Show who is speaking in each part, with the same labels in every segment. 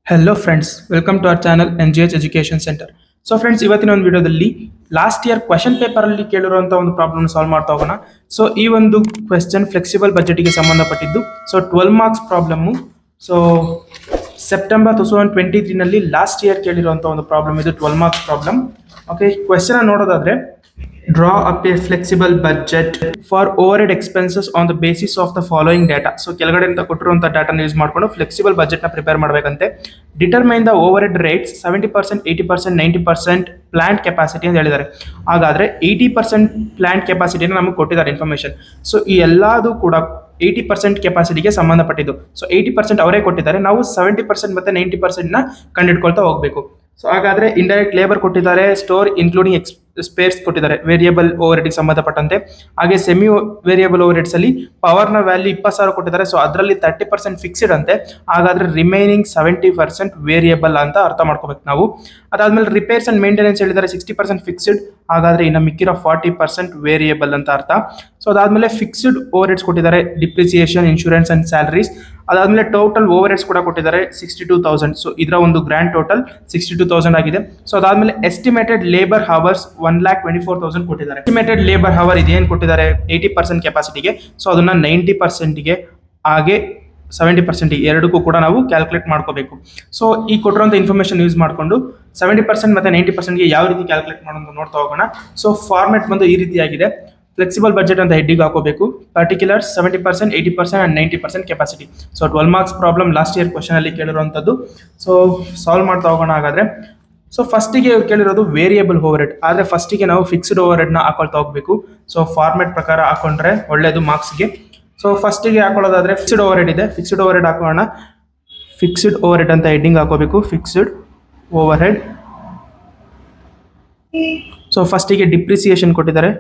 Speaker 1: Hello friends, welcome to our channel NGH education centre. So friends, ಇವತ್ತಿನ ಒಂದು ವಿಡಿಯೋದಲ್ಲಿ last year question ಪೇಪರಲ್ಲಿ ಕೇಳಿರುವಂಥ ಒಂದು ಪ್ರಾಬ್ಲಮ್ ಸಾಲ್ವ್ ಮಾಡ್ತಾ ಹೋಗೋಣ. ಸೊ ಈ ಒಂದು ಕ್ವೆಶ್ಚನ್ ಫ್ಲೆಕ್ಸಿಬಲ್ ಬಜೆಟ್ಗೆ ಸಂಬಂಧಪಟ್ಟಿದ್ದು. So 12 marks problem. So September 2023ನಲ್ಲಿ ಲಾಸ್ಟ್ ಇಯರ್ ಕೇಳಿರುವಂಥ ಒಂದು ಪ್ರಾಬ್ಲಮ್ ಇದು, 12 ಮಾರ್ಕ್ಸ್ ಪ್ರಾಬ್ಲಮ್. ಓಕೆ, ಕ್ವೆಶ್ಚನ್ ನೋಡೋದಾದ್ರೆ, draw up a flexible budget for overhead expenses on the basis of the following data. So ಕೆಳಗಡೆಯಿಂದ ಕೊಟ್ಟಿರುವಂಥ ಡಾಟಾನ ಯೂಸ್ ಮಾಡಿಕೊಂಡು ಫ್ಲೆಕ್ಸಿಬಲ್ ಬಜೆಟ್ನ ಪ್ರಿಪೇರ್ ಮಾಡಬೇಕಂತೆ. Determine the overhead rates 70%, 80%, 90% plant capacity ಅಂತ ಹೇಳಿದ್ದಾರೆ. ಹಾಗಾದರೆ 80% ಪ್ಲಾಂಟ್ ಕೆಪಾಸಿಟಿನ ನಮಗೆ ಕೊಟ್ಟಿದ್ದಾರೆ ಇನ್ಫಾರ್ಮೇಷನ್. ಸೊ ಈ ಎಲ್ಲದೂ ಕೂಡ 80% ಕೆಪಾಸಿಟಿಗೆ ಸಂಬಂಧಪಟ್ಟಿದ್ದು. ಸೊ 80% ಅವರೇ ಕೊಟ್ಟಿದ್ದಾರೆ, ನಾವು 70% ಮತ್ತು 90%ನ ಕಂಡುಹಿಡ್ಕೊಳ್ತಾ ಹೋಗಬೇಕು. ಸೊ ಹಾಗಾದರೆ ಇಂಡೈರೆಕ್ಟ್ ಲೇಬರ್ ಕೊಟ್ಟಿದ್ದಾರೆ, ಸ್ಟೋರ್ ಇನ್ಕ್ಲೂಡಿಂಗ್ ಸ್ಪೇರ್ಸ್ ಕೊಟ್ಟಿದ್ದಾರೆ ವೇರಿಯಬಲ್ ಓವರ್ ಹೆಡ್ಗೆ ಸಂಬಂಧಪಟ್ಟಂತೆ. ಹಾಗೆ ಸೆಮಿ ವೇರಿಯಬಲ್ ಓವರ್ ಹೆಡ್ಸ್ ಅಲ್ಲಿ ಪವರ್ನ ವ್ಯಾಲ್ಯೂ 20,000 ಕೊಟ್ಟಿದ್ದಾರೆ. ಸೊ ಅದರಲ್ಲಿ 30% ಫಿಕ್ಸ್ಡ್ ಅಂತೆ. ಹಾಗಾದ್ರೆ ರಿಮೈನಿಂಗ್ 70% ವೇರಿಯಬಲ್ ಅಂತ ಅರ್ಥ ಮಾಡ್ಕೋಬೇಕು ನಾವು. ಅದಾದ್ಮೇಲೆ ರಿಪೇರ್ಸ್ ಅಂಡ್ ಮೇಂಟೆನೆನ್ಸ್ ಹೇಳಿದ್ದಾರೆ 60% ಫಿಕ್ಸ್ಡ್. ಹಾಗಾದ್ರೆ ಇನ್ನು ಮಿಕ್ಕಿರೋ 40% ವೇರಿಯಬಲ್ ಅಂತ ಅರ್ಥ. ಸೊ ಅದಾದ್ಮೇಲೆ ಫಿಕ್ಸ್ಡ್ ಓವರ್ ಹೆಡ್ಸ್ ಕೊಟ್ಟಿದ್ದಾರೆ, ಡಿಪ್ರಿಸಿಯೇಷನ್, ಇನ್ಶೂರೆನ್ಸ್ ಅಂಡ್ ಸ್ಯಾಲರೀಸ್. ಅದಾದ್ಮೇಲೆ ಟೋಟಲ್ ಓವರ್ ಹೆಡ್ಸ್ ಕೂಡ ಕೊಟ್ಟಿದ್ದಾರೆ 62,000. ಸೊ ಇದರ ಒಂದು ಗ್ರ್ಯಾಂಡ್ ಟೋಟಲ್ 62,000 ಆಗಿದೆ. ಸೊ ಅದಾದ್ಮೇಲೆ ಎಸ್ಟಿಮೇಟೆಡ್ ಲೇಬರ್ ಹವರ್ಸ್ 1,24,000 ಕೊಟ್ಟಿದ್ದಾರೆ. ಎಸ್ಟಿಮೇಟೆಡ್ ಲೇಬರ್ ಹವರ್ ಇದೇನು ಕೊಟ್ಟಿದ್ದಾರೆ 80% ಕೆಪಾಸಿಟಿಗೆ. ಸೊ ಅದನ್ನ 90%ಗೆ ಹಾಗೆ 70% ಎರಡಕ್ಕೂ ಕೂಡ ನಾವು ಕ್ಯಾಲ್ಕುಲೇಟ್ ಮಾಡ್ಕೋಬೇಕು. ಸೊ ಈ ಕೊಟ್ಟಿರುವಂಥ ಇನ್ಫಾರ್ಮೇಷನ್ ಯೂಸ್ ಮಾಡಿಕೊಂಡು 70% ಮತ್ತು 90%ಗೆ ಯಾವ ರೀತಿ ಕ್ಯಾಲ್ಕುಲೇಟ್ ಮಾಡೋದು ನೋಡ್ತಾ ಹೋಗೋಣ. ಸೊ ಫಾರ್ಮೆಟ್ ಬಂದು ಈ ರೀತಿಯಾಗಿದೆ. ಫ್ಲೆಕ್ಸಿಬಲ್ ಬಜೆಟ್ ಅಂತ ಹೆಡ್ಡಿಗೆ ಹಾಕೋಬೇಕು. Particulars 70%, 80% and 90% capacity. So 12 marks problem last year ಕ್ವಶನಲ್ಲಿ ಕೇಳಿರುವಂಥದ್ದು. ಸೊ ಸಾಲ್ವ್ ಮಾಡ್ತಾ ಹೋಗೋಣ ಹಾಗಾದರೆ. ಸೊ ಫಸ್ಟಿಗೆ ಇವ್ರು ಕೇಳಿರೋದು ವೇರಿಯಬಲ್ ಓವರ್ ಹೆಡ್, ಆದರೆ ಫಸ್ಟಿಗೆ ನಾವು ಫಿಕ್ಸ್ಡ್ ಓವರ್ ಹೆಡ್ನ ಹಾಕೊಳ್ತಾ ಹೋಗಬೇಕು. ಸೊ ಫಾರ್ಮೆಟ್ ಪ್ರಕಾರ ಹಾಕೊಂಡ್ರೆ ಒಳ್ಳೆಯದು ಮಾರ್ಕ್ಸ್ಗೆ. ಸೊ ಫಸ್ಟಿಗೆ ಹಾಕೊಳ್ಳೋದಾದರೆ ಫಿಕ್ಸ್ಡ್ ಓವರ್ ಹೆಡ್ ಇದೆ, ಫಿಕ್ಸ್ಡ್ ಓವರ್ ಹೆಡ್ ಹಾಕೋಣ. ಫಿಕ್ಸ್ಡ್ ಓವರ್ ಹೆಡ್ ಅಂತ ಹೆಡ್ಡಿಂಗ್ ಹಾಕೋಬೇಕು, ಫಿಕ್ಸ್ಡ್ ಓವರ್ ಹೆಡ್. ಸೊ ಫಸ್ಟಿಗೆ ಡಿಪ್ರಿಸಿಯೇಷನ್ ಕೊಟ್ಟಿದ್ದಾರೆ.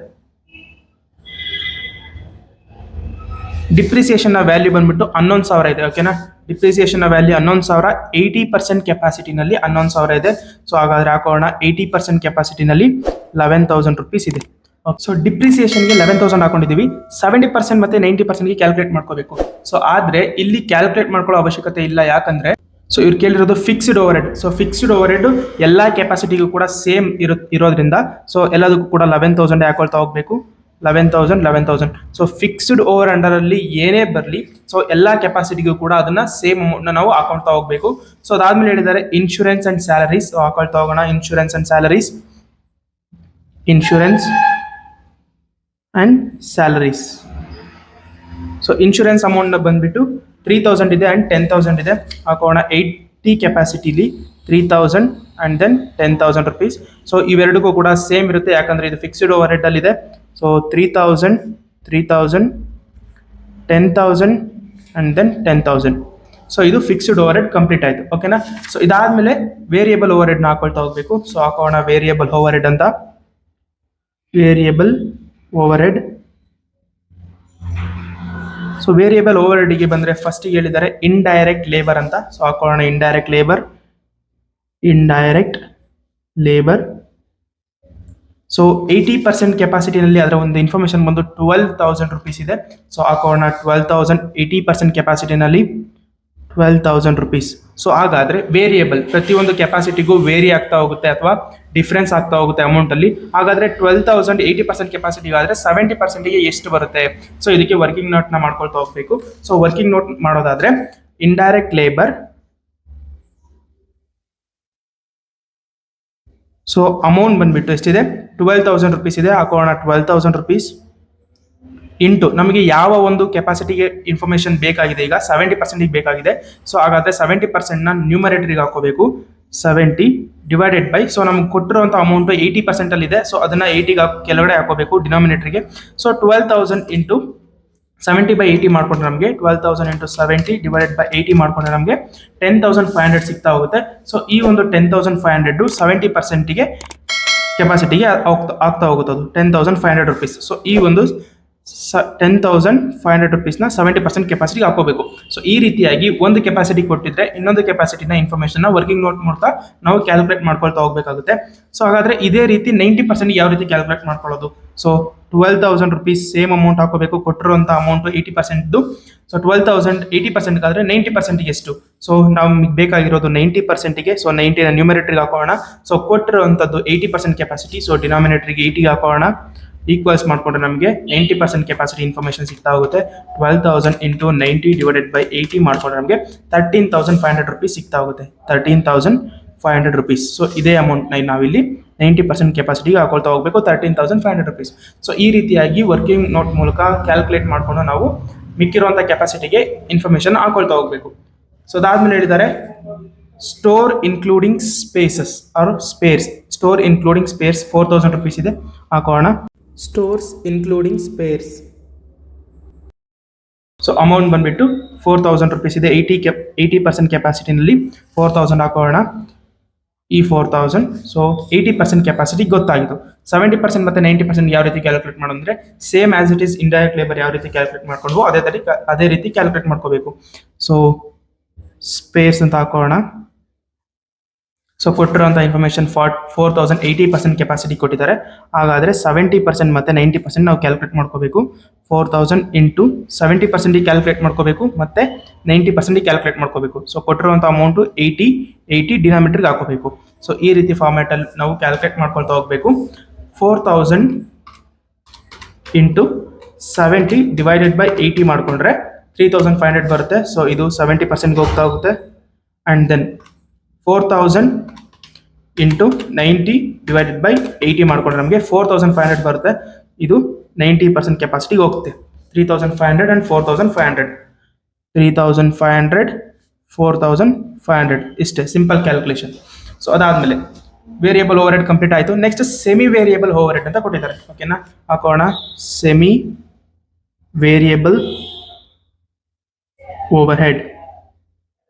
Speaker 1: ಡಿಪ್ರಿಸಿಯೇಷನ್ನ ವ್ಯಾಲ್ಯೂ ಬಂದ್ಬಿಟ್ಟು 11,000 ಇದೆ. ಓಕೆನಾ, ಡಿಪ್ರಿಸಿಯೇಷನ್ನ ವ್ಯಾಲ್ಯೂ 11,000. 80% ಕೆಪಾಸಿಟಿನಲ್ಲಿ 11,000 ಇದೆ. ಸೊ ಹಾಗಾದರೆ ಹಾಕೋಣ 80% ಕೆಪಾಸಿಟಿನಲ್ಲಿ 11,000 ರುಪೀಸ್ ಇದೆ. ಸೊ ಡಿಪ್ರಿಸಿಯೇಷನ್ಗೆ 11,000 ಹಾಕೊಂಡಿದ್ದೀವಿ. 70% ಮತ್ತು 90%ಗೆ ಕ್ಯಾಲ್ಕುಲೇಟ್ ಮಾಡ್ಕೋಬೇಕು. ಸೊ ಆದರೆ ಇಲ್ಲಿ ಕ್ಯಾಲ್ಕುಲೇಟ್ ಮಾಡ್ಕೊಳ್ಳೋ ಅವಶ್ಯಕತೆ ಇಲ್ಲ, ಯಾಕಂದರೆ ಸೊ ಇವ್ರು ಕೇಳಿರೋದು fixed overhead. So fixed overhead ಎಲ್ಲ ಕೆಪಾಸಿಟಿಗೂ ಕೂಡ ಸೇಮ್ ಇರೋದ್ರಿಂದ ಸೊ ಎಲ್ಲದಕ್ಕೂ ಕೂಡ 11,000 ಹಾಕೊಳ್ತಾ ಹೋಗಬೇಕು. 11,000. ಸೊ ಫಿಕ್ಸ್ಡ್ ಓವರ್ ಅಂಡರಲ್ಲಿ ಏನೇ ಬರಲಿ, ಸೊ ಎಲ್ಲ ಕೆಪಾಸಿಟಿಗೂ ಕೂಡ ಅದನ್ನ ಸೇಮ್ ಅಮೌಂಟ್ನ ನಾವು ಹಾಕೊಳ್ತಾ ಹೋಗಬೇಕು. ಸೊ ಅದಾದ್ಮೇಲೆ ಹೇಳಿದ್ದಾರೆ ಇನ್ಶೂರೆನ್ಸ್ ಅಂಡ್ ಸ್ಯಾಲರೀಸ್. ಹಾಕೊಳ್ತಾ ಹೋಗೋಣ. Insurance and salaries, insurance and salaries. So insurance amount ಬಂದ್ಬಿಟ್ಟು 3,000 ಇದೆ ಆ್ಯಂಡ್ 10,000 ಇದೆ. ಹಾಕೋಣ 80 ಕೆಪಾಸಿಟಿಲಿ 3,000 ಆ್ಯಂಡ್ ದೆನ್ 10,000 ರುಪೀಸ್. ಸೊ ಇವೆರಡಕ್ಕೂ ಕೂಡ ಸೇಮ್ ಇರುತ್ತೆ, ಯಾಕಂದರೆ ಇದು ಫಿಕ್ಸ್ಡ್ ಓವರ್ ಹೆಡ್ ಅಲ್ಲಿದೆ. So 3,000, 10,000 and then 10,000. ಸೊ ಇದು ಫಿಕ್ಸ್ಡ್ ಓವರ್ ಹೆಡ್ ಕಂಪ್ಲೀಟ್ ಆಯಿತು. ಓಕೆನಾ. ಸೊ ಇದಾದಮೇಲೆ ವೇರಿಯಬಲ್ ಓವರ್ ಹೆಡ್ನ ಹಾಕೊಳ್ತಾ ಹೋಗಬೇಕು. ಸೊ ಹಾಕೋಣ ವೇರಿಯಬಲ್ ಓವರ್ ಹೆಡ್ ಅಂತ. Variable overhead. So variable ಓವರ್ ಹೆಡ್ಗೆ ಬಂದರೆ ಫಸ್ಟಿಗೆ ಹೇಳಿದ್ದಾರೆ ಇಂಡೈರೆಕ್ಟ್ ಲೇಬರ್ ಅಂತ. ಸೊ ಹಾಕೋಣ ಇಂಡೈರೆಕ್ಟ್ ಲೇಬರ್. ಸೊ 80% ಕೆಪಾಸಿಟಿನಲ್ಲಿ ಅದರ ಒಂದು ಇನ್ಫಾರ್ಮೇಷನ್ ಬಂದು 12,000 ರುಪೀಸ್ ಇದೆ. ಸೊ ಹಾಕೋಣ 12,000. 80% ಕೆಪಾಸಿಟಿನಲ್ಲಿ 12,000 ರುಪೀಸ್. ಸೊ ಹಾಗಾದರೆ ವೇರಿಯಬಲ್ ಪ್ರತಿಯೊಂದು ಕೆಪಾಸಿಟಿಗೂ ವೇರಿ ಆಗ್ತಾ ಹೋಗುತ್ತೆ ಅಥವಾ ಡಿಫ್ರೆನ್ಸ್ ಆಗ್ತಾ ಹೋಗುತ್ತೆ ಅಮೌಂಟಲ್ಲಿ. ಹಾಗಾದರೆ 12,000 80% ಕೆಪಾಸಿಟಿಗಾದರೆ 70%ಗೆ ಎಷ್ಟು ಬರುತ್ತೆ? ಸೊ ಇದಕ್ಕೆ ವರ್ಕಿಂಗ್ ನೋಟ್ನ ಮಾಡ್ಕೊಳ್ತಾ ಹೋಗಬೇಕು. ಸೊ ವರ್ಕಿಂಗ್ ನೋಟ್ ಮಾಡೋದಾದರೆ ಇಂಡೈರೆಕ್ಟ್ ಲೇಬರ್. ಸೊ ಅಮೌಂಟ್ ಬಂದ್ಬಿಟ್ಟು ಎಷ್ಟಿದೆ? 12,000 ರುಪೀಸ್ ಇದೆ. ಹಾಕೋಣ 12,000 ರುಪೀಸ್ ಇಂಟು ನಮಗೆ ಯಾವ ಒಂದು ಕೆಪಾಸಿಟಿಗೆ ಇನ್ಫಾರ್ಮೇಷನ್ ಬೇಕಾಗಿದೆ, ಈಗ 70%ಗೆ ಬೇಕಾಗಿದೆ. ಸೊ ಹಾಗಾದರೆ 70%ನ ನ್ಯೂಮರೇಟರಿಗೆ ಹಾಕೋಬೇಕು. 70 ಡಿವೈಡೆಡ್ ಬೈ, ಸೊ ನಮ್ಗೆ ಕೊಟ್ಟಿರುವಂಥ ಅಮೌಂಟು 80%ಅಲ್ಲಿದೆ. ಸೊ ಅದನ್ನು 80ಗೆ ಕೆಳಗಡೆ ಹಾಕೋಬೇಕು ಡಿನಾಮಿನೇಟರ್ಗೆ. ಸೊ 12,000 ಇಂಟು 70/80 ಮಾಡಿಕೊಂಡ್ರೆ ನಮಗೆ 12,000 ಇಂಟು 70 ಡಿವೈಡೆಡ್ ಬೈ 80 ಮಾಡಿಕೊಂಡ್ರೆ ನಮಗೆ 10,500 ಸಿಗ್ತಾ ಹೋಗುತ್ತೆ. ಸೊ ಈ ಒಂದು 10,500 70%ಗೆ ಕೆಪಾಸಿಟಿಗೆ ಆಗ್ತಾ ಹೋಗುತ್ತೆ, ಅದು 10,500 ರುಪೀಸ್. ಸೊ ಈ ಒಂದು 10,500 ರುಪೀಸ್ನ 70% ಕೆಪಾಸಿಟಿಗೆ ಹಾಕೋಬೇಕು. ಸೊ ಈ ರೀತಿಯಾಗಿ ಒಂದು ಕೆಪಾಸಿಟಿ ಕೊಟ್ಟಿದ್ರೆ ಇನ್ನೊಂದು ಕೆಪಾಸಿಟಿನ ಇನ್ಫಾರ್ಮೇಷನ್ನ ವರ್ಕಿಂಗ್ ನೋಟ್ ಮಾಡ್ತಾ ನಾವು ಕ್ಯಾಲ್ಕುಲೇಟ್ ಮಾಡ್ಕೊಳ್ತಾ ಹೋಗಬೇಕಾಗುತ್ತೆ. ಸೊ ಹಾಗಾದರೆ ಇದೇ ರೀತಿ 90%ಗೆ ಯಾವ ರೀತಿ ಕ್ಯಾಲ್ಕುಲೇಟ್ ಮಾಡ್ಕೊಳ್ಳೋದು? ಸೊ 12,000 ರುಪೀಸ್ ಸೇಮ್ ಅಮೌಂಟ್ ಹಾಕೋಬೇಕು. ಕೊಟ್ಟಿರುವಂಥ ಅಮೌಂಟು 80%. ಸೊ 12,000 80% ಆದ್ರೆ 90% ಎಷ್ಟು? ಸೊ ನಮಗೆ ಬೇಕಾಗಿರೋದು 90%ಗೆ. ಸೊ 90ನ ನ್ಯೂಮರೇಟರ್ಗೆ ಹಾಕೋಣ. ಸೊ ಕೊಟ್ಟಿರುವಂಥದ್ದು 80% ಕೆಪಾಸಿಟಿ. ಸೊ ಡಿನಾಮಿನೇಟರ್ಗೆ 80 ಹಾಕೋಣ. ಈಕ್ವಲ್ಸ್ ಮಾಡಿಕೊಂಡ್ರೆ ನಮಗೆ 90% ಕೆಪಾಸಿಟಿ ಇನ್ಫಾರ್ಮೇಷನ್ ಸಿಗ್ತಾ ಹೋಗುತ್ತೆ. 12,000 ಇಂಟು 90 ಡಿವೈಡೆಡ್ ಬೈ 80 ಮಾಡಿಕೊಂಡ್ರೆ ನಮಗೆ 13,500 ರುಪೀಸ್ ಸಿಗ್ತಾ ಹೋಗುತ್ತೆ. 13,500 ರುಪೀಸ್. ಸೊ ಇದೇ ಅಮೌಂಟ್ನ ನಾವಿಲ್ಲಿ 90% ಕೆಪಾಸಿಟಿಗೆ ಹಾಕೊಳ್ತಾ ಹೋಗಬೇಕು. 13,500 ರುಪೀಸ್. ಸೊ ಈ ರೀತಿಯಾಗಿ ವರ್ಕಿಂಗ್ ನೋಟ್ ಮೂಲಕ ಕ್ಯಾಲ್ಕುಲೇಟ್ ಮಾಡಿಕೊಂಡು ನಾವು ಮಿಕ್ಕಿರುವಂಥ ಕೆಪಾಸಿಟಿಗೆ ಇನ್ಫಾರ್ಮೇಷನ್ ಹಾಕೊಳ್ತಾ ಹೋಗಬೇಕು. ಸೊ ಅದಾದ್ಮೇಲೆ ಹೇಳಿದ್ದಾರೆ store including spaces or spares. Store including spares 4,000 rupees ಇದೆ, ಹಾಕೋಣ. Stores including spares. So amount ಬಂದ್ಬಿಟ್ಟು 4,000 ರುಪೀಸ್ ಇದೆ. 80% ಕೆಪಾಸಿಟಿನಲ್ಲಿ 4,000 ಹಾಕೋಣ. ಈ 4,000. ಸೊ 80% ಕೆಪಾಸಿಟಿ ಗೊತ್ತಾಗಿತ್ತು. 70% ಮತ್ತು 90% ಯಾವ ರೀತಿ ಕ್ಯಾಲ್ಕುಲೇಟ್ ಮಾಡೋದಂದ್ರೆ same as it is indirect labour ಯಾವ ರೀತಿ ಕ್ಯಾಲ್ಕುಲೇಟ್ ಮಾಡ್ಕೊಂಡು ಅದೇ ರೀತಿ ಕ್ಯಾಲ್ಕುಲೇಟ್ ಮಾಡ್ಕೋಬೇಕು. ಸೊ ಸ್ಪೇರ್ಸ್ ಅಂತ ಹಾಕೋಣ. ಸೊ ಕೊಟ್ಟಿರುವಂಥ ಇನ್ಫಾರ್ಮೇಷನ್ 4,000 80% ಕೆಪಾಸಿಟಿ ಕೊಟ್ಟಿದ್ದಾರೆ. ಹಾಗಾದರೆ 70% ಮತ್ತು 90% ನಾವು ಕ್ಯಾಲ್ಕುಲೇಟ್ ಮಾಡ್ಕೋಬೇಕು. 4,000 ಇಂಟು 70% ಕ್ಯಾಲ್ಕುಲೇಟ್ ಮಾಡ್ಕೋಬೇಕು ಮತ್ತು 90% ಕ್ಯಾಲ್ಕುಲೇಟ್ ಮಾಡ್ಕೋಬೇಕು. ಸೊ ಕೊಟ್ಟಿರುವಂಥ ಅಮೌಂಟು 80 ಡಿನಾಮಿನೇಟರ್ಗೆ ಹಾಕೋಬೇಕು. ಸೊ ಈ ರೀತಿ ಫಾರ್ಮ್ಯಾಟಲ್ಲಿ ನಾವು ಕ್ಯಾಲ್ಕುಲೇಟ್ ಮಾಡ್ಕೊಳ್ತಾ ಹೋಗಬೇಕು. 4,000 ಇಂಟು 70 ಡಿವೈಡೆಡ್ ಬೈ 80 ಮಾಡಿಕೊಂಡ್ರೆ 3,500 ಬರುತ್ತೆ. ಸೊ ಇದು 70%ಗೆ ಹೋಗ್ತಾ ಹೋಗುತ್ತೆ. And then 4,000 into 90 divided by 80 ಮಾಡಿಕೊಂಡ್ರೆ ನಮಗೆ 4,500 ಬರುತ್ತೆ. ಇದು 90% ಕೆಪಾಸಿಟಿಗೆ ಹೋಗುತ್ತೆ. 3,500 ಆ್ಯಂಡ್ 4,500. 3,500 4,500 ಇಷ್ಟೇ ಸಿಂಪಲ್ ಕ್ಯಾಲ್ಕುಲೇಷನ್. ಸೊ ಅದಾದಮೇಲೆ ವೇರಿಯಬಲ್ ಓವರ್ ಹೆಡ್ ಕಂಪ್ಲೀಟ್ ಆಯಿತು. Next semi variable overhead ಅಂತ ಕೊಟ್ಟಿದ್ದಾರೆ. ಓಕೆನಾ, ಹಾಕೋಣ. Semi variable overhead.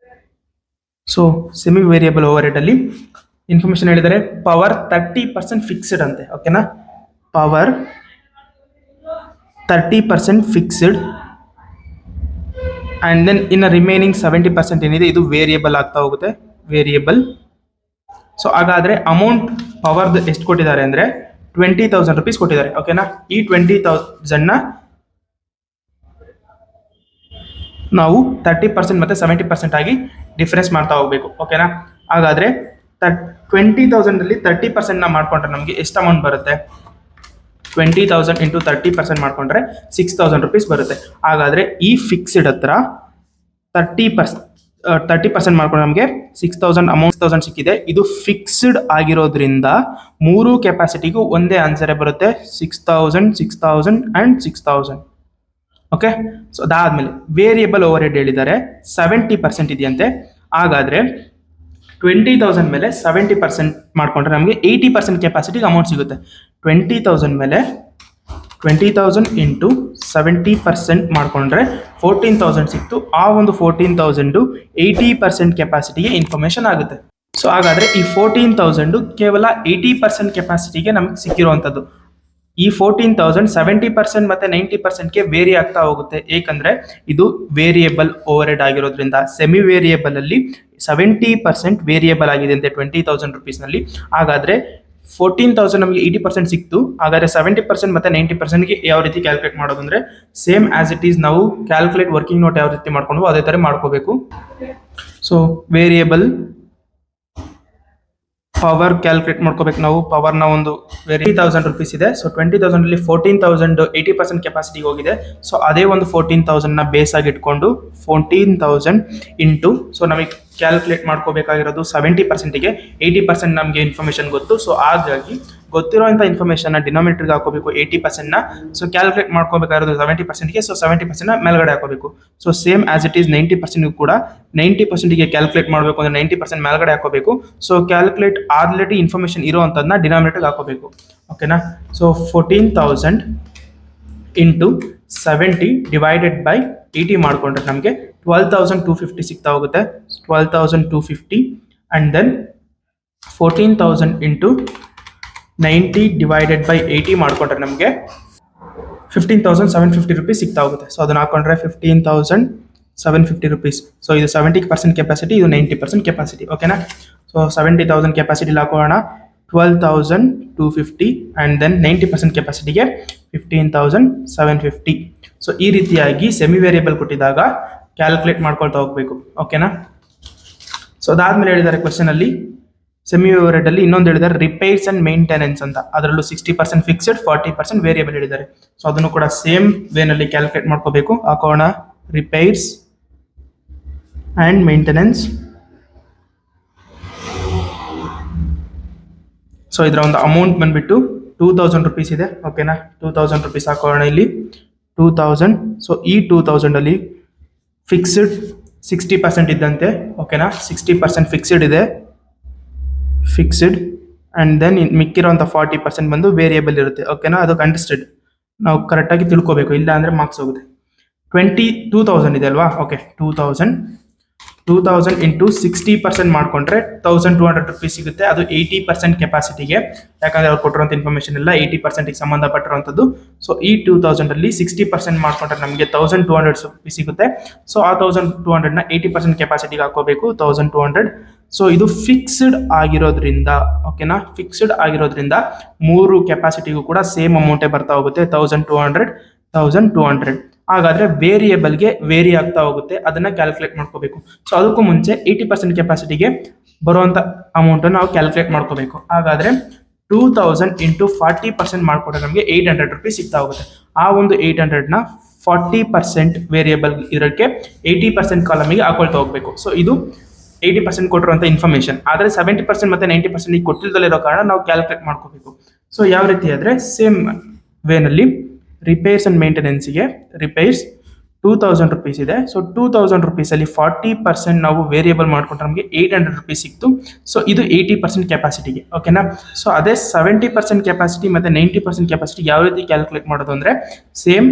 Speaker 1: So semi variable over head ಅಲ್ಲಿ ಇನ್ಫಾರ್ಮೇಶನ್ ಹೇಳಿದರೆ ಪವರ್ 30% ಫಿಕ್ಸ್ಡ್ ಅಂತೆ. ಓಕೆನಾ, ಪವರ್ 30% ಫಿಕ್ಸ್ಡ್ ಆ್ಯಂಡ್ ದೆನ್ ಇನ್ನು ರಿಮೈನಿಂಗ್ 70% ಏನಿದೆ ಇದು ವೇರಿಯಬಲ್ ಆಗ್ತಾ ಹೋಗುತ್ತೆ. ವೇರಿಯಬಲ್. ಸೊ ಹಾಗಾದರೆ ಅಮೌಂಟ್ ಪವರ್ದು ಎಷ್ಟು ಕೊಟ್ಟಿದ್ದಾರೆ ಅಂದರೆ 20,000 ರುಪೀಸ್ ಕೊಟ್ಟಿದ್ದಾರೆ. ಓಕೆನಾ, ಈ 20,000ನ ನಾವು 30% ಮತ್ತು 70% ಆಗಿ ಡಿಫ್ರೆನ್ಸ್ ಮಾಡ್ತಾ ಹೋಗಬೇಕು. ಓಕೆನಾ, ಹಾಗಾದರೆ 20,000ಅಲ್ಲಿ 30%ನ ಮಾಡಿಕೊಂಡ್ರೆ ನಮಗೆ ಎಷ್ಟು ಅಮೌಂಟ್ ಬರುತ್ತೆ? 20,000 ಇಂಟು 30% ಮಾಡಿಕೊಂಡ್ರೆ 6,000 ರುಪೀಸ್ ಬರುತ್ತೆ. ಹಾಗಾದರೆ ಈ ಫಿಕ್ಸ್ಡ್ ಹತ್ರ 30% ಮಾಡ್ಕೊಂಡ್ರೆ ನಮಗೆ 6,000 ಅಮೌಂಟ್ 6,000 ಸಿಕ್ಕಿದೆ. ಇದು ಫಿಕ್ಸ್ಡ್ ಆಗಿರೋದ್ರಿಂದ ಮೂರು ಕೆಪಾಸಿಟಿಗೂ ಒಂದೇ ಆನ್ಸರೇ ಬರುತ್ತೆ. 6,000 6,000 ಆ್ಯಂಡ್ 6,000. ಓಕೆ, ಸೊ ಅದಾದಮೇಲೆ ವೇರಿಯಬಲ್ ಓವರ್ ಹೆಡ್ ಹೇಳಿದ್ದಾರೆ 70% ಇದೆಯಂತೆ. ಹಾಗಾದರೆ 20,000 ಮೇಲೆ 70% ಮಾಡಿಕೊಂಡ್ರೆ ನಮಗೆ 80% ಕೆಪಾಸಿಟಿಗೆ ಅಮೌಂಟ್ ಸಿಗುತ್ತೆ. 20,000 ಮೇಲೆ 20,000 ಇಂಟು 70% ಮಾಡಿಕೊಂಡ್ರೆ 14,000 ಸಿಕ್ತು. ಆ ಒಂದು 14,000 80% ಕೆಪಾಸಿಟಿಗೆ ಇನ್ಫಾರ್ಮೇಷನ್ ಆಗುತ್ತೆ. ಸೊ ಹಾಗಾದರೆ ಈ 14,000 ಕೇವಲ 80% ಕೆಪಾಸಿಟಿಗೆ ನಮಗೆ ಸಿಕ್ಕಿರುವಂಥದ್ದು. ಈ 14,000 70% ಮತ್ತು 90%ಗೆ ವೇರಿ ಆಗ್ತಾ ಹೋಗುತ್ತೆ. ಏಕೆಂದರೆ ಇದು ವೇರಿಯಬಲ್ ಓವರ್ ಹೆಡ್ ಆಗಿರೋದ್ರಿಂದ. ಸೆಮಿ ವೇರಿಯಬಲ್ ಅಲ್ಲಿ 70% ವೇರಿಯಬಲ್ ಆಗಿದೆ ಅಂತೆ 20,000 ರುಪೀಸ್ನಲ್ಲಿ. ಹಾಗಾದರೆ 14,000 ನಮಗೆ 80% ಸಿಕ್ತು. ಹಾಗಾದರೆ 70% ಮತ್ತು 90%ಗೆ ಯಾವ ರೀತಿ ಕ್ಯಾಲ್ಕುಲೇಟ್ ಮಾಡೋದು ಅಂದರೆ ಸೇಮ್ ಆಸ್ ಇಟ್ ಈಸ್ ನಾವು ಕ್ಯಾಲ್ಕುಲೇಟ್ ವರ್ಕಿಂಗ್ ನೋಟ್ ಯಾವ ರೀತಿ ಮಾಡ್ಕೊಂಡು ಅದೇ ಥರ ಮಾಡ್ಕೋಬೇಕು. ಸೊ ವೇರಿಯಬಲ್ ಪವರ್ ಕ್ಯಾಲ್ಕುಲೇಟ್ ಮಾಡ್ಕೋಬೇಕು ನಾವು. ಪವರ್ನ ಒಂದು 20,000 ರುಪೀಸ್ ಇದೆ. ಸೊ 20,000ಅಲ್ಲಿ 14,000 80% ಕೆಪಾಸಿಟಿಗೆ ಹೋಗಿದೆ. ಸೊ ಅದೇ ಒಂದು 14,000ನ ಬೇಸ್ ಆಗಿ ಇಟ್ಕೊಂಡು 14,000 ಇಂಟು ಸೊ ನಮಗೆ ಕ್ಯಾಲ್ಕುಲೇಟ್ ಮಾಡ್ಕೋಬೇಕಾಗಿರೋದು 70%ಗೆ 80% ನಮಗೆ ಇನ್ಫಾರ್ಮೇಷನ್ ಗೊತ್ತು. ಸೊ ಹಾಗಾಗಿ ಗೊತ್ತಿರೋಂಥ ಇನ್ಫಾರ್ಮೇಷನ್ನ ಡಿನಾಮಿನೇಟರ್ಗೆ ಹಾಕೋಬೇಕು 80%ನ. ಸೊ ಕ್ಯಾಲ್ಕುಲೇಟ್ ಮಾಡ್ಕೋಬೇಕಾಗಿರೋದು 70%ಗೆ. ಸೊ 70%ನ ಮೇಲ್ಗಡೆ ಹಾಕೋಬೇಕು. So same as it is 90% ಕೂಡ 90%ಗೆ ಕ್ಯಾಲ್ಕುಲೇಟ್ ಮಾಡಬೇಕು ಅಂದರೆ 90% ಮೇಲ್ಗಡೆ ಹಾಕೋಬೇಕು. ಸೊ ಕ್ಯಾಲ್ಕುಲೇಟ್ ಆಲ್ರೆಡಿ ಇನ್ಫಾರ್ಮೇಷನ್ ಇರೋವಂಥದ್ದನ್ನ ಡಿನಾಮಿನೇಟರ್ಗೆ ಹಾಕೋಬೇಕು. ಓಕೆನಾ, ಸೊ 14,000 ಇಂಟು 70 ಡಿವೈಡೆಡ್ ಬೈ 80 ಮಾಡಿಕೊಂಡ್ರೆ ನಮಗೆ 12,250 ಸಿಗ್ತಾ ಹೋಗುತ್ತೆ. 12,250 and then 14,000 into 90 divided by 80 ಮಾಡಿಕೊಂಡ್ರೆ ನಮಗೆ 15,750 ರುಪೀಸ್ ಸಿಗ್ತಾ ಹೋಗುತ್ತೆ. ಸೊ ಅದನ್ನು ಹಾಕೊಂಡ್ರೆ 15,750 ರುಪೀಸ್. ಸೊ ಇದು 70% ಕೆಪಾಸಿಟಿ, ಇದು 90% ಕೆಪಾಸಿಟಿ. ಓಕೆನಾ, ಸೊ 70,000 ಕೆಪಾಸಿಟಿಲಿ ಹಾಕೋಣ. 12,250 ಆ್ಯಂಡ್ ದೆನ್ 90% ಕೆಪಾಸಿಟಿಗೆ 15,750. ಸೊ ಈ ರೀತಿಯಾಗಿ ಸೆಮಿ ವೇರಿಯಬಲ್ ಕೊಟ್ಟಿದ್ದಾಗ ಕ್ಯಾಲ್ಕುಲೇಟ್ ಮಾಡ್ಕೊಳ್ತಾ ಹೋಗಬೇಕು. ಓಕೆನಾ? ಸೊ ಅದಾದ್ಮೇಲೆ ಹೇಳಿದ್ದಾರೆ ಕ್ವಶನ್ ಅಲ್ಲಿ ಸೆಮಿ ಓವರ್ಹೆಡ್ ಅಲ್ಲಿ ಇನ್ನೊಂದು ಹೇಳಿದ್ದಾರೆ ರಿಪೇರ್ಸ್ ಅಂಡ್ ಮೇಂಟೆನೆನ್ಸ್ ಅಂತ. ಅದರಲ್ಲೂ 60% ಫಿಕ್ಸ್ಡ್ 40% ವೇರಿಯಬಲ್ ಹೇಳಿದ್ದಾರೆ. ಸೊ ಅದನ್ನು ಕೂಡ ಸೇಮ್ ವೇನಲ್ಲಿ ಕ್ಯಾಲ್ಕುಲೇಟ್ ಮಾಡ್ಕೋಬೇಕು. ಹಾಕೋಣ ರಿಪೇರ್ಸ್ ಅಂಡ್ ಮೇಂಟೆನೆನ್ಸ್. ಸೊ ಇದರ ಒಂದು ಅಮೌಂಟ್ ಬಂದ್ಬಿಟ್ಟು 2,000 ರುಪೀಸ್ ಇದೆ. ಓಕೆನಾ? 2,000 ರುಪೀಸ್ ಹಾಕೋಣ ಇಲ್ಲಿ 2,000. ಸೊ ಈ 2,000 ಅಲ್ಲಿ ಫಿಕ್ಸ್ಡ್ 60% ಇದ್ದಂತೆ. ಓಕೆನಾ? 60% ಫಿಕ್ಸ್ಡ್ ಇದೆ, ಫಿಕ್ಸ್ಡ್ ಆ್ಯಂಡ್ ದೆನ್ ಮಿಕ್ಕಿರೋಂಥ 40% ಬಂದು ವೇರಿಯಬಲ್ ಇರುತ್ತೆ. ಓಕೆನಾ? ಅದು ಅಂಡರ್ಸ್ಟೆಡ್, ನಾವು ಕರೆಕ್ಟಾಗಿ ತಿಳ್ಕೋಬೇಕು, ಇಲ್ಲ ಅಂದರೆ ಮಾರ್ಕ್ಸ್ ಹೋಗುತ್ತೆ. 2,000 ಇದೆ ಅಲ್ವಾ? ಓಕೆ, 2,000 ಇಂಟು 60% ಮಾಡಿಕೊಂಡ್ರೆ 1,200 ರುಪೀಸ್ ಸಿಗುತ್ತೆ. ಅದು 80% ಕೆಪಾಸಿಟಿಗೆ, ಯಾಕಂದರೆ ಅವ್ರು ಕೊಟ್ಟಿರೋಂಥ ಇನ್ಫಾರ್ಮೇಷನ್ ಎಲ್ಲ 80%ಗೆ ಸಂಬಂಧಪಟ್ಟಿರುವಂಥದ್ದು. ಸೊ ಈ 2,000 ಅಲ್ಲಿ 60% ಮಾಡಿಕೊಂಡ್ರೆ ನಮಗೆ 1,200 ರುಪೀಸ್ ಸಿಗುತ್ತೆ. ಸೊ ಆ 1,200ನ 80% ಕೆಪಾಸಿಟಿಗೆ ಹಾಕೋಬೇಕು, 1,200. ಸೊ ಇದು ಫಿಕ್ಸ್ಡ್ ಆಗಿರೋದ್ರಿಂದ, ಓಕೆನಾ, ಫಿಕ್ಸ್ಡ್ ಆಗಿರೋದ್ರಿಂದ 3 ಕೆಪಾಸಿಟಿಗೂ ಕೂಡ ಸೇಮ್ ಅಮೌಂಟೇ ಬರ್ತಾ ಹೋಗುತ್ತೆ, 1,200. ಹಾಗಾದರೆ ವೇರಿಯೇಬಲ್ಗೆ ವೇರಿ ಆಗ್ತಾ ಹೋಗುತ್ತೆ, ಅದನ್ನು ಕ್ಯಾಲ್ಕುಲೇಟ್ ಮಾಡ್ಕೋಬೇಕು. ಸೊ ಅದಕ್ಕೂ ಮುಂಚೆ 80% ಕೆಪಾಸಿಟಿಗೆ ಬರುವಂಥ ಅಮೌಂಟನ್ನು ನಾವು ಕ್ಯಾಲ್ಕುಲೇಟ್ ಮಾಡ್ಕೋಬೇಕು. ಹಾಗಾದರೆ 2,000 ಇಂಟು 40% ಮಾಡಿಕೊಂಡ್ರೆ ನಮಗೆ 800 ರುಪೀಸ್ ಸಿಗ್ತಾ ಹೋಗುತ್ತೆ. ಆ ಒಂದು 800ನ 40% ವೇರಿಯೇಬಲ್ ಇರೋಕ್ಕೆ 80% ಕಾಲಮಿಗೆ ಹಾಕೊಳ್ತಾ ಹೋಗಬೇಕು. ಸೊ ಇದು 80% ಕೊಟ್ಟಿರುವಂಥ ಇನ್ಫಾರ್ಮೇಷನ್. ಆದರೆ 70% ಮತ್ತು 90% ಕೊಟ್ಟಿಲ್ದಲ್ಲಿರೋ ಕಾರಣ ನಾವು ಕ್ಯಾಲ್ಕುಲೇಟ್ ಮಾಡ್ಕೋಬೇಕು. ಸೊ ಯಾವ ರೀತಿ ಆದರೆ ಸೇಮ್ ವೇನಲ್ಲಿ ರಿಪೇರ್ಸ್ ಆ್ಯಂಡ್ ಮೇಂಟೆನೆನ್ಸಿಗೆ ರಿಪೇರ್ಸ್ 2,000 ರುಪೀಸ್ ಇದೆ. ಸೊ 2,000 ರುಪೀಸಲ್ಲಿ 40% ನಾವು ವೇರಿಯೇಬಲ್ ಮಾಡಿಕೊಂಡ್ರೆ ನಮಗೆ 800 ರುಪೀಸ್ ಸಿಕ್ತು. ಸೊ ಇದು 80% ಕೆಪಾಸಿಟಿಗೆ. ಓಕೆನಾ? ಸೊ ಅದೇ 70% ಕೆಪಾಸಿಟಿ ಮತ್ತು 90% ಕೆಪಾಸಿಟಿ ಯಾವ ರೀತಿ ಕ್ಯಾಲ್ಕುಲೇಟ್ ಮಾಡೋದು ಅಂದರೆ ಸೇಮ್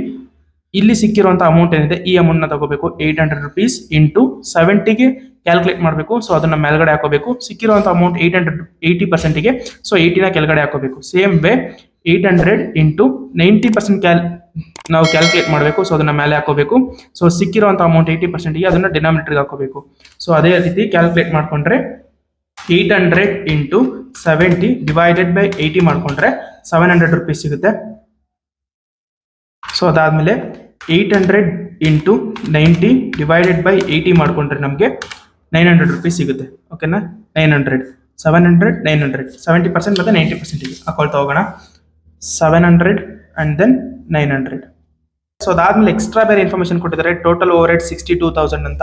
Speaker 1: ಇಲ್ಲಿ ಸಿಕ್ಕಿರುವಂಥ ಅಮೌಂಟ್ ಏನಿದೆ ಈ ಅಮೌಂಟ್ನ ತಗೋಬೇಕು, 800 ರುಪೀಸ್ ಇಂಟು 70ಗೆ ಕ್ಯಾಲ್ಕುಲೇಟ್ ಮಾಡಬೇಕು. ಸೊ ಅದನ್ನು ಮೇಲ್ಗಡೆ ಹಾಕೋಬೇಕು. ಸಿಕ್ಕಿರುವಂಥ ಅಮೌಂಟ್ 80%ಗೆ, ಸೊ 80ನ ಕೆಳಗಡೆ ಹಾಕೋಬೇಕು. ಸೇಮ್ ವೇ 800 ಇಂಟು 90% ನಾವು ಕ್ಯಾಲ್ಕುಲೇಟ್ ಮಾಡಬೇಕು. ಸೊ ಅದನ್ನು ಮೇಲೆ ಹಾಕೋಬೇಕು. ಸೊ ಸಿಕ್ಕಿರುವಂಥ ಅಮೌಂಟ್ 80%ಗೆ ಅದನ್ನು ಡಿನಾಮಿನೇಟರ್ಗೆ ಹಾಕೋಬೇಕು. ಸೊ ಅದೇ ರೀತಿ ಕ್ಯಾಲ್ಕುಲೇಟ್ ಮಾಡಿಕೊಂಡ್ರೆ 800 ಇಂಟು 70 ಡಿವೈಡೆಡ್ ಬೈ 80 ಮಾಡಿಕೊಂಡ್ರೆ 700 ರುಪೀಸ್ ಸಿಗುತ್ತೆ. ಸೊ ಅದಾದಮೇಲೆ 800 ಇಂಟು 90 ಡಿವೈಡೆಡ್ ಬೈ 80 ಮಾಡಿಕೊಂಡ್ರೆ ನಮಗೆ 900 ರುಪೀಸ್ ಸಿಗುತ್ತೆ. ಓಕೆನಾ? 900, 700, 900, 70% ಮತ್ತು 90% ಹಾಕೊಳ್ತಾ ಹೋಗೋಣ. 700 ಆ್ಯಂಡ್ ದೆನ್ 900. ಸೊ ಅದಾದಮೇಲೆ ಎಕ್ಸ್ಟ್ರಾ ಬೇರೆ ಇನ್ಫಾರ್ಮೇಷನ್ ಕೊಟ್ಟಿದ್ದಾರೆ. ಟೋಟಲ್ ಓವರ್ ಹೆಡ್ 62,000 ಅಂತ.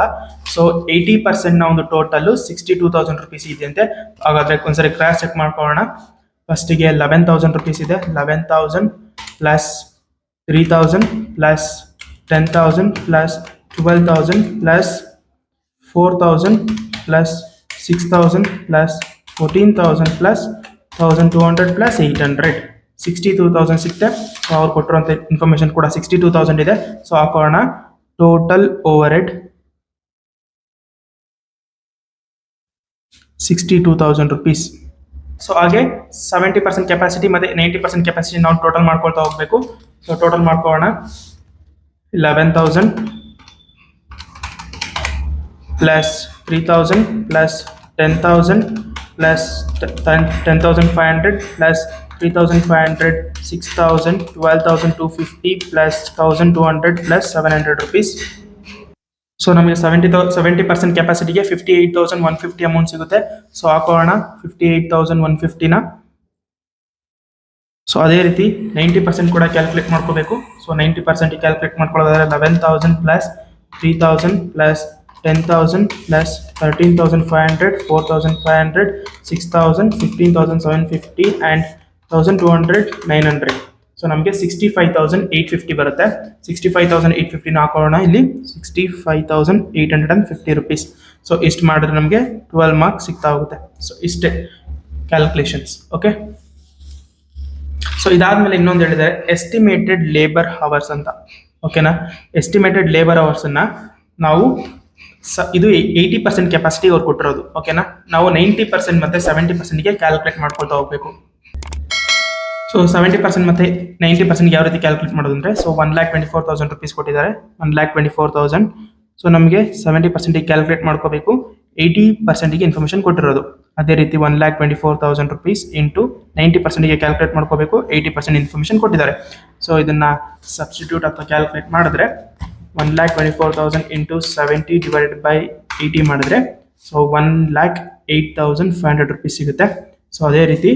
Speaker 1: ಸೊ 80% ಒಂದು ಟೋಟಲ್ಲು 62,000 ರುಪೀಸ್ ಇದೆಯಂತೆ. ಹಾಗಾದರೆ ಒಂದ್ಸರಿ ಕ್ರಾಸ್ ಚೆಕ್ ಮಾಡ್ಕೊಳ್ಳೋಣ. ಫಸ್ಟಿಗೆ 11,000 ರುಪೀಸ್ ಇದೆ. 11,000 plus 3,000 plus 10,000 plus 12,000 plus 4,000 plus 6,000 plus 14,000 plus 1,200 plus 800, 62,000 ಸಿಗುತ್ತೆ. ಸೊ ಅವ್ರು ಕೊಟ್ಟಿರುವಂಥ ಇನ್ಫಾರ್ಮೇಷನ್ ಕೂಡ 62,000 ಇದೆ. ಸೊ ಹಾಕೋಣ total over head 62,000 rupees. So ಹಾಗೆ 70% ಕೆಪಾಸಿಟಿ ಮತ್ತು 90% ಕೆಪಾಸಿಟಿ ನಾವು ಟೋಟಲ್ ಮಾಡ್ಕೊಳ್ತಾ ಹೋಗಬೇಕು. ಸೊ ಟೋಟಲ್ ಮಾಡ್ಕೊಳ್ಳೋಣ. 11,000 plus 3,000 plus 10,000 plus 10,500 plus 3,500, 6,000, 12,250 plus 1,200 plus 700 rupees. So ನಮಗೆ 70% ಕೆಪಾಸಿಟಿಗೆ 58,150 ಅಮೌಂಟ್ ಸಿಗುತ್ತೆ. ಸೊ ಹಾಕೋಣ 58,150ನ. ಸೊ ಅದೇ ರೀತಿ 90% ಕೂಡ ಕ್ಯಾಲ್ಕುಲೇಟ್ ಮಾಡ್ಕೋಬೇಕು. ಸೊ 90% ಕ್ಯಾಲ್ಕುಲೇಟ್ ಮಾಡ್ಕೊಳ್ಳೋದಾದ್ರೆ 11,000 plus 3,000 plus 10,000 plus 13,500, 4,500, 6,000, 15,750 and 1,200, 900. So ನಮಗೆ 65,850 ಬರುತ್ತೆ. 65,850ನ ಹಾಕೋಣ ಇಲ್ಲಿ 65,850 ರುಪೀಸ್. ಸೊ ಇಷ್ಟು ಮಾಡಿದ್ರೆ ನಮಗೆ 12 ಮಾರ್ಕ್ಸ್ ಸಿಗ್ತಾ ಹೋಗುತ್ತೆ. ಸೊ ಇಷ್ಟೇ ಕ್ಯಾಲ್ಕುಲೇಷನ್ಸ್. ಓಕೆ. ಸೊ ಇದಾದ್ಮೇಲೆ ಇನ್ನೊಂದು ಹೇಳಿದ್ದಾರೆ ಎಸ್ಟಿಮೇಟೆಡ್ ಲೇಬರ್ ಅವರ್ಸ್ ಅಂತ. ಓಕೆನಾ? ಎಸ್ಟಿಮೇಟೆಡ್ ಲೇಬರ್ ಅವರ್ಸನ್ನು ನಾವು ಇದು 80% ಕೆಪಾಸಿಟಿ ಅವ್ರು ಕೊಟ್ಟಿರೋದು. ಓಕೆನಾ? ನಾವು 90% ಮತ್ತು 70%ಗೆ ಕ್ಯಾಲ್ಕುಲೇಟ್ ಮಾಡ್ಕೊಳ್ತಾ ಹೋಗಬೇಕು. ಸೊ 70% ಮತ್ತು 90%ಗೆ ಯಾವ ರೀತಿ ಕ್ಯಾಲ್ಕುಲೇಟ್ ಮಾಡೋದು ಅಂದರೆ, ಸೊ 1,24,000 ರುಪೀಸ್ ಕೊಟ್ಟಿದ್ದಾರೆ. 1,24,000. ಸೊ ನಮಗೆ 70%ಗೆ ಕ್ಯಾಲ್ಕುಲೇಟ್ ಮಾಡ್ಕೋಬೇಕು. 80%ಗೆ ಇನ್ಫಾರ್ಮೇಷನ್ ಕೊಟ್ಟಿರೋದು. ಅದೇ ರೀತಿ 1,24,000 rupees ಇಂಟು 90%ಗೆ ಕ್ಯಾಲ್ಕುಲೇಟ್ ಮಾಡ್ಕೋಬೇಕು. 80% ಇನ್ಫಾರ್ಮೇಷನ್ ಕೊಟ್ಟಿದ್ದಾರೆ. ಸೊ ಇದನ್ನ ಸಬ್ಸ್ಟಿಟ್ಯೂಟ್ ಅಥವಾ ಕ್ಯಾಲ್ಕುಲೇಟ್ ಮಾಡಿದ್ರೆ 1,24,000 ಇಂಟು 70 ಡಿವೈಡೆಡ್ ಬೈ 80 ಮಾಡಿದ್ರೆ ಸೊ 1,08,500 rupees ಸಿಗುತ್ತೆ. ಸೊ ಅದೇ ರೀತಿ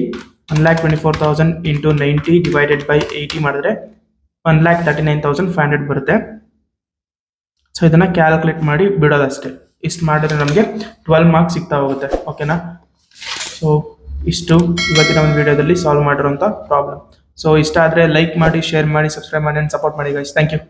Speaker 1: 1,24,000 ಇಂಟು 90 ಡಿವೈಡೆಡ್ ಬೈ 80 ಮಾಡಿದ್ರೆ 1,39,500 ಬರುತ್ತೆ. ಸೊ ಇದನ್ನ ಕ್ಯಾಲ್ಕುಲೇಟ್ ಮಾಡಿ ಬಿಡೋದಷ್ಟೇ. ಇಷ್ಟು ಮಾಡಿದ್ರೆ ನಮಗೆ 12 ಮಾರ್ಕ್ಸ್ ಸಿಗ್ತಾ ಹೋಗುತ್ತೆ. ಓಕೆನಾ? ಸೊ ಇಷ್ಟು ಇವತ್ತಿನ ಒಂದು ವಿಡಿಯೋದಲ್ಲಿ ಸಾಲ್ವ್ ಮಾಡಿರೋಂಥ ಪ್ರಾಬ್ಲಮ್. ಸೊ ಇಷ್ಟ ಆದರೆ ಲೈಕ್ ಮಾಡಿ, ಶೇರ್ ಮಾಡಿ, ಸಬ್ಸ್ಕ್ರೈಬ್ ಮಾಡಿ, ಸಪೋರ್ಟ್ ಮಾಡಿ ಗೈಸ್. Thank you.